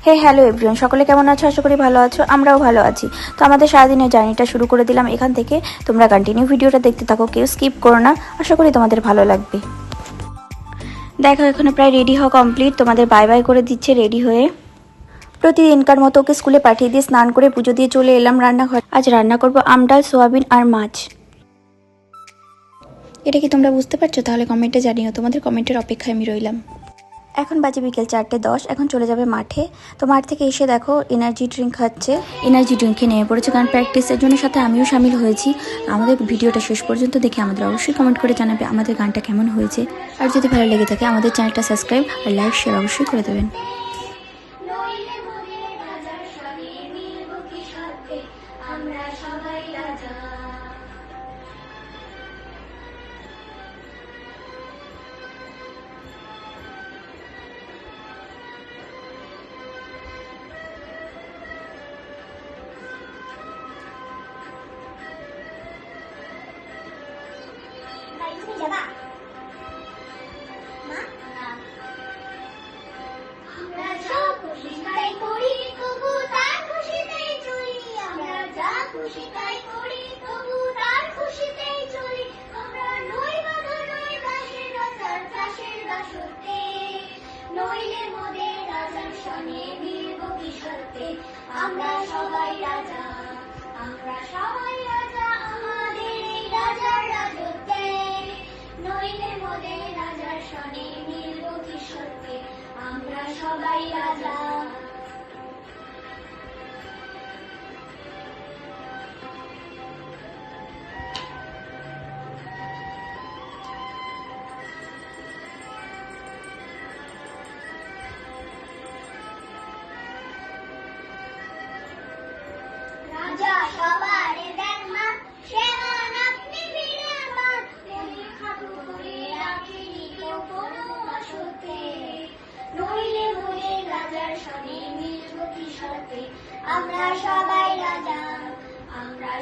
Hello everyone, সকলে কেমন আছো? আশা করি ভালো আছো, আমরাও ভালো আছি। তো আমাদের সারাদিনের জার্নিটা শুরু করে দিলাম এখান থেকে। তোমরা কন্টিনিউ ভিডিওটা দেখতে থাকো, কেউ স্কিপ করো না, আশা করি তোমাদের ভালো লাগবে। দেখো এখানে প্রায় রেডি হওয়া কমপ্লিট, তোমাদের বাই বাই করে দিচ্ছে রেডি হয়ে। প্রতিদিনকার মতো ওকে স্কুলে পাঠিয়ে দিয়ে স্নান করে পুজো দিয়ে চলে এলাম রান্নাঘর। আজ রান্না করব আমডাল, সোয়াবিন আর মাছ। এটা কি তোমরা বুঝতে পারছো? তাহলে কমেন্টে জানিও, তোমাদের কমেন্টের অপেক্ষায় আমি রইলাম। এখন বাজে বিকেল 4:10, এখন চলে যাবে মাঠে। তো মাঠ থেকে এসে দেখো এনার্জি ড্রিঙ্ক খাচ্ছে, এনার্জি ড্রিঙ্কে নেমে পড়েছে, কারণ প্র্যাকটিসের জন্য সাথে আমিও সামিল হয়েছি। আমাদের ভিডিওটা শেষ পর্যন্ত দেখে আমাদের অবশ্যই কমেন্ট করে জানাবে আমাদের গানটা কেমন হয়েছে। আর যদি ভালো লেগে থাকে আমাদের চ্যানেলটা সাবস্ক্রাইব আর লাইক শেয়ার অবশ্যই করে দেবেন। আমরা সবাই রাজা, আমরা সবাই রাজা, আমাদের এই রাজার রাজত্বে। নইলে মোদের রাজার সনে মিলব কি সত্যে, আমরা সবাই রাজা। রাজা সবার দেন মান, সেমান আপনি বিরামান, তেমনি খাটু করে রাখিনি কেউ কোনো আসতে। নইলে মোদের রাজার সনে মিলব কি সত্যে, আমরা সবাই রাজা, আমরা